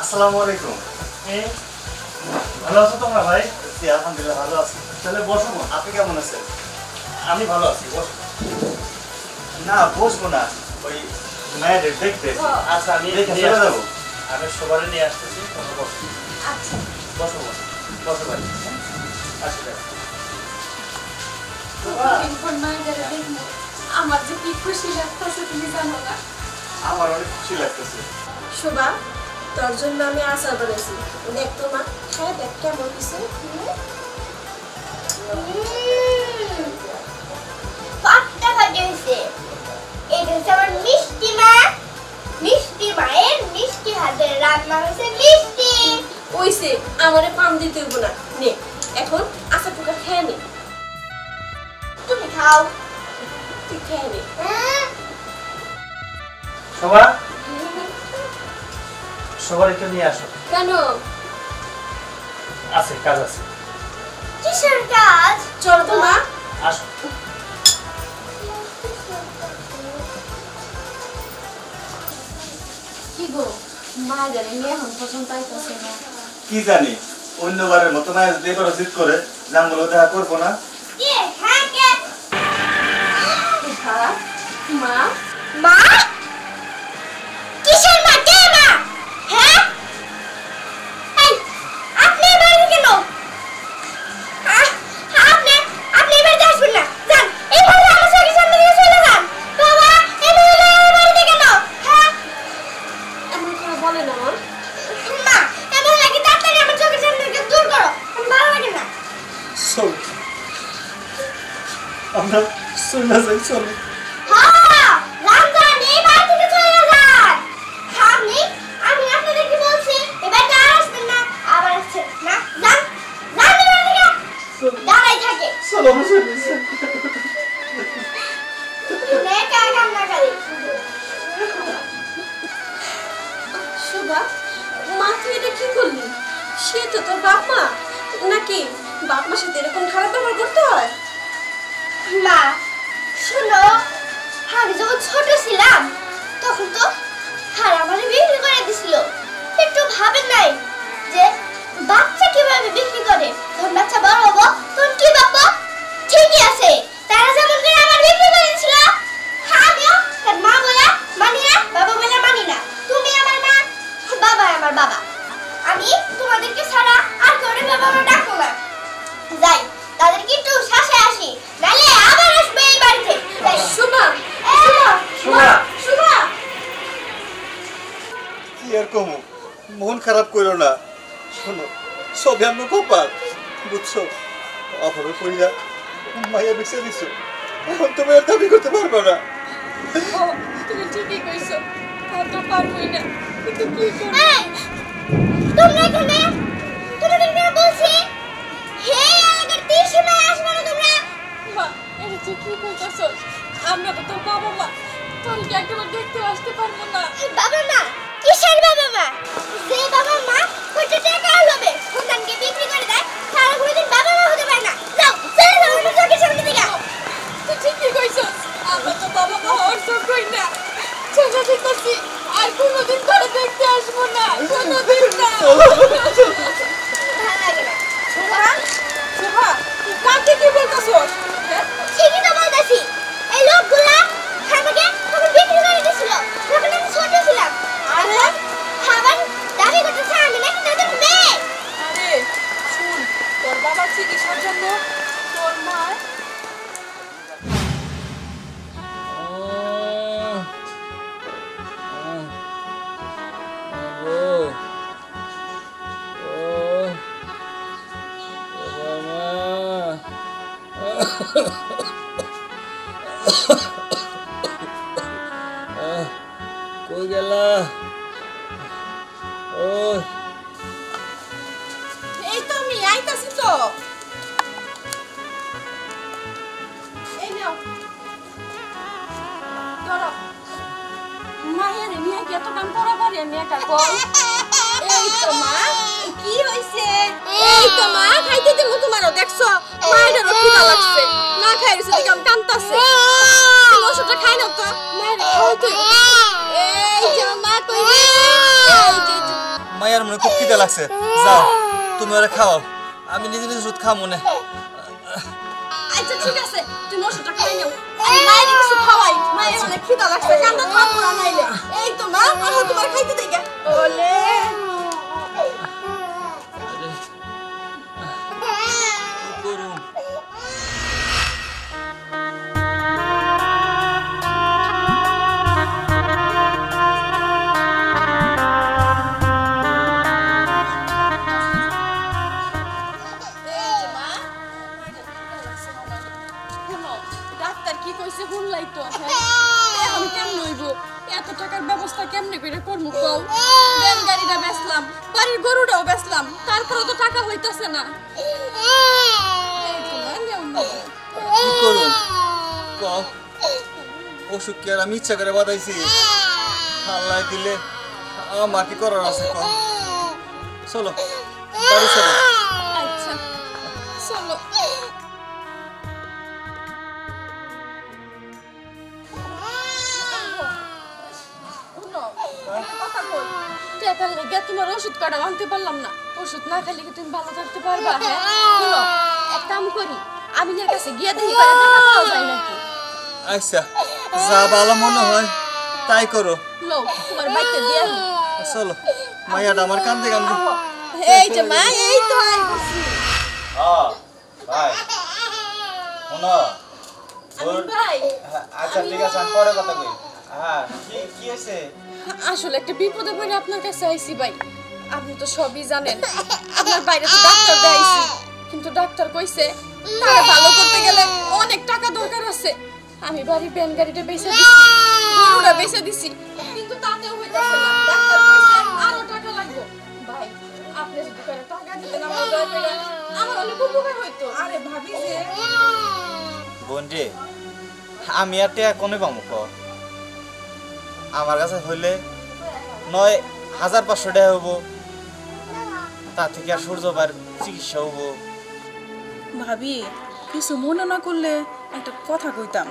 আসসালামু আলাইকুম। ভালো আছো তোমরা ভাই? জি আলহামদুলিল্লাহ ভালো আছি। তাহলে বসো। আপনি কেমন আছেন? আমি ভালো আছি, বসো। না বসবো না, ওই মায়েদের দেখতে। আচ্ছা আমি দেখে চলে যাবো। আমি সবারই নিয়ে আসতেছি, তোমরা বসো। আচ্ছা বসো বসো বসো ভাই। আচ্ছা দেখ আমার যে কি খুশি লাগতেছে তুমি জানো না। আমার অনেক খুশি লাগতেছে। শোভা, তোর জন্য আমি আচার বানাইছি, দেখ তো মা, হ্যাঁ দেখ কেমন হয়েছে। পাঁচটা বাজে হয়েছে। এটা হচ্ছে আমার মিষ্টি মা, মিষ্টি মায়ের মিষ্টি হাতের রান্না হয়েছে মিষ্টি। ওইসে আমারে পাম দিতে হইব না, নে এখন আচার টুকা খেয়ে নে। তুমি খাও। তুই খেয়ে নে। শোভা, সবার একটু নিয়ে আসো। কেন? আছে কাজ আছে। কিসের কাজ? চলো তো মা। আসো। কি গো, মা জানি এখন পর্যন্ত আইতাছে না। কি জানি অন্যবারের মতো মায়ের যে করে জিদ করে জানগুলো দেখা করবো না। কে? হ্যাঁ কে? হ্যাঁ মা। মা? কিসের মা? কে মা? হ্যাঁ? এই, আপনি এই বাড়িতে কেন? আপনি এই বাড়িতে আসবেন না। যান, এই বাড়িতে আমার চোখের সামনে থেকে চলে যান। বাবা, এই মহিলা এই বাড়িতে কেন? হ্যাঁ? এমন করে বলে না মা। মা, এই মহিলাকে তাড়াতাড়ি আমার চোখের সামনে থেকে দূর করো। আমার ভালো লাগে না। চলো, আমরা চলে যাই, চলো। হ্যাঁ, রামজান, এই বাড়ি থেকে চলে যান। আমি আপনাদেরকে বলছি, এই বাড়িতে আর আসবেন না। আবার আসছে না। যান, যান এই বাড়ি থেকে। দাঁড়াই থাকে। চলো একা কান্না করে। শোভা, মা তুই এটা কি করলি? সে তো তোর বাপ মা, নাকি বাপ মার সাথে এরকম খারাপ ব্যবহার করতে হয়? মা, শোনো, আমি যখন ছোট ছিলাম তখন তো আমারে বিক্রি করে দিছিল। একটু ভাবেন নাই যে বাচ্চা কিভাবে বিক্রি করে। যখন বাচ্চা বড় হবো তখন কি বাবা ঠিকই আছে, তারা যেমন করে আমার বিক্রি করে দিছিল আমিও তার মা বলে মানি না, বাবা বলে মানি না। তুমি আমার মা, বাবা আমার বাবা। আমি তোমাদেরকে ছাড়া আর করে বাবা মা ডাকবো না। যাই, তাদেরকে একটু শাসে আসি, নালে আবার আসবে এই বাড়িতে। যাই। শোভা, শোভা, শোভা। কি আর কমু, মন খারাপ করো না। শোনো, সবে আমরা কপাল বুঝছো। অভাবে পড়িয়া মাইয়া বেঁচে দিছো, এখন তুমি আর দাবি করতে পারবো না। ও, তুমি ঠিকই কইছো, হয়তো পারবই না, কিন্তু কি করব? এই, তোমরা এখানে তোমাদেরকে বলছি হে এলাকার সীমায় আসবে না তোমরা। মা, এটা তুই কি কইতাছস? আমরা তো তোর বাবা মা, তোর কি একবার দেখতে আসতে পারবো না? বাবা মা? কিসের বাবা মা? যে বাবা মা কোটি টাকা লোভে সন্তানকে বিক্রি করে দেয়, তারা কোনোদিন বাবা মা হতে পারে না। যাও, চলে যাও আমার চোখের সামনে থেকে। তুই ঠিকই কইছস, আমরা তো বাবা মা হওয়ার যোগ্যই না। চলে দিতেছি, আর কোনোদিন তোরে দেখতে আসবো না, কোনোদিন না। ভালো লাগে না। শোভা, শোভা, তুই কাকে কি বলতাছস? ঠিকই তো বলতেছি, এই লোকগুলা আমাকে তখন বিক্রি করে দিয়েছিল যখন আমি ছোট ছিলাম। আরে খাবার দাবি করতেছে আমি নাকি তাদের মেয়ে। আরে শুন, তোর বাবার চিকিৎসার জন্য তোর মা কই গেলা? ও এই তো আমি আইতাছি তো। এই নাও, ধরো। মায়ের নিয়ে কি এত কাম করা পারি আমি একা কর? এই তো মা, কি হইছে? এই তো মা, খাইতে দিমু তোমারও, দেখছো মায়ের খিদা লাগছে, না খাই রইছে দেখি আমি কাঁদতাছে। তুমি ওষুধটা খাই নাও তো, মায়ের খাওয়াই তো। এই যে মা কই রে? এই যে মায়া মায়ের মনে খুব খিদে লাগছে, যাও তুমি ওরা খাওয়াও, আমি নিজে নিজে ওষুধ খাবো না। আচ্ছা ঠিক আছে, তুমি ওষুধটা খাই নাও, আমি মায়ের কিছু খাওয়াই, মায়ের অনেক খিদা লাগছে, কান্দা থাকবো না নাইলে। এই তো মা, তোমার খাইতে দেই গে। ওলে এত টাকার ব্যবস্থা কেমনে করে করবো কও? বেল গাড়িটা বেচলাম, বাড়ির গরুটাও বেচলাম, তারপরে তো টাকা হইতাছে না। কি করুন কও? অসুখ কি আর আমি ইচ্ছা করে বাদাইছি? আল্লাহ দিলে আমার কি করার আছে কও? চলো বাড়ি চলো। আচ্ছা চলো। তোমার ওষুধ কটা আনতে পারলাম না, ওষুধ না খেলে কি তুমি ভালো থাকতে পারবা? হ্যাঁ শুনো, এক কাম করি, আমিনের কাছে গিয়ে দেখি টাকা পাওয়া যায় নাকি। আচ্ছা যা ভালো মনে হয় তাই করো। লো তোমার বাইকে দিয়ে চলো, মাইয়াটা আমার কান্দে কান্দে। এই যে মা, এই তো আই বসি। ভাই শোনো ভাই আচ্ছা ঠিক আছে, আমি পরে কথা কই। হ্যাঁ কি হয়েছে? আসলে একটা বিপদে পড়ে আপনার কাছে আইছি ভাই। আপনি তো সবই জানেন, আপনার বাইরে তো ডাক্তার দেখাইছি, কিন্তু ডাক্তার কইছে তারা ভালো করতে গেলে অনেক টাকা দরকার আছে। আমি বাড়ি ভ্যান গাড়িটা বেচে দিছি, গরুটা বেচে দিছি, কিন্তু তাতেও হইতাছে না। ডাক্তার কইছে আরো টাকা লাগবে। ভাই আপনি যদি করে টাকা দিতেন আমার দয়া করে, আমার অনেক উপকার হইতো। আরে ভাবি যে বোন রে, আমি আর টাকা কোনে পাবো ক? আমার কাছে হইলে ৯,৫০০ টাকা হবো, তার থেকে আর সূর্যবার চিকিৎসা হবো। ভাবি কিছু মনে না করলে একটা কথা কইতাম।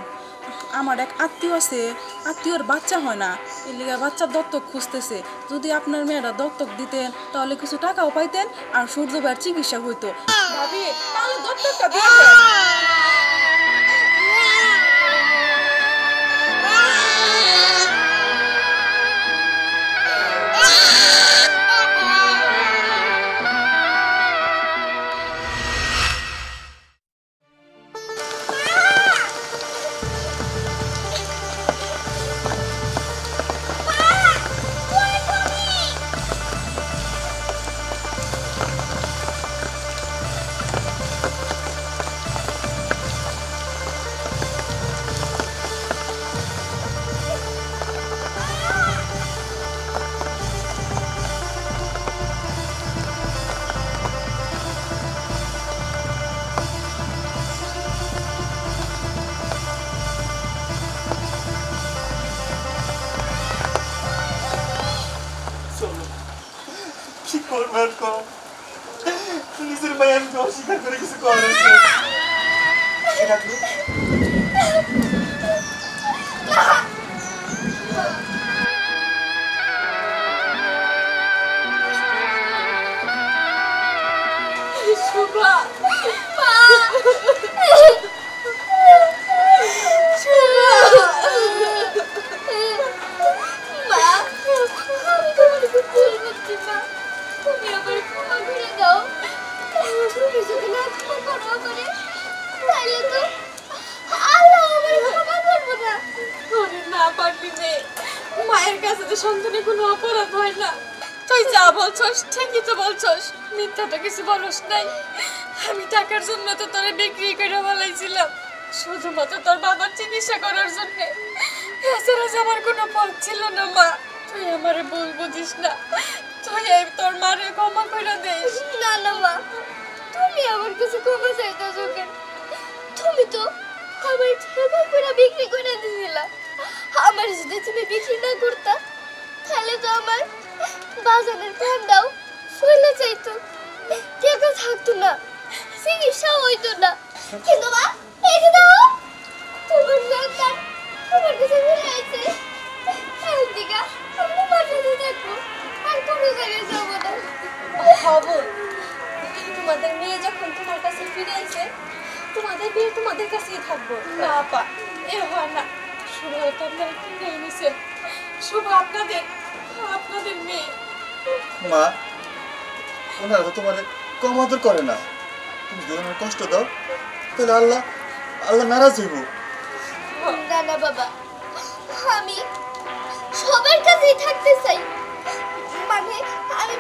আমার এক আত্মীয় আছে, আত্মীয়র বাচ্চা হয় না, এর লিগে বাচ্চার দত্তক খুঁজতেছে। যদি আপনার মেয়েরা দত্তক দিতেন তাহলে কিছু টাকাও পাইতেন আর সূর্যবার চিকিৎসা হইতো। ভাবি তাহলে দত্তকটা দিয়ে দেন। কি করবেন কও? নিজের মায়ের আমি অস্বীকার করে কিছু করেছে। শুভা মায়ের কাছে তো সন্তানের কোনো অপরাধ হয় না। তুই যা বলছস ঠিকই তো বলছস, মিথ্যা তো কিছু বলস নাই। আমি টাকার জন্য তো তোরে বিক্রি করে ফেলাইছিলাম, শুধুমাত্র তোর বাবার চিকিৎসা করার জন্য। এছাড়া আমার কোনো পথ ছিল না। মা তুই আমারে ভুল বুঝিস না, তুই তোর মারে ক্ষমা করে দিস। না না মা, তুমি আমার কাছে ক্ষমা চাইতেছো কেন? তুমি তো আমার টাকা করে বিক্রি করে দিছিলা। আমার যদি তুমি বিক্রি না করতা তাহলে তো আমার বাজারের ধান্দাও চলে যাইতো, টাকা থাকতো না, চিকিৎসা হইতো না। কিন্তু মা এই যে দাও, তোমার সন্তান তোমার কাছে ফিরে আইছে। একদিকে আমি বাসাতে থাকবো, আর কোনো জায়গায় যাবো না। হব তোমাদের মেয়ে যখন তোমার কাছে ফিরে আইছে তোমাদের বিয়ে তোমাদের কাছেই থাকবো। না আপা, এ হয় না। শুভ তো আপনারা কিনে এনেছেন, শুভ আপনাদের আপনাদের মেয়ে। মা ওনারা তো তোমার কম আদর করে না, তুমি যদি ওনার কষ্ট দাও তাহলে আল্লাহ আল্লাহ নারাজ হইব। না না বাবা, আমি সবার কাছেই থাকতে চাই, মানে আমি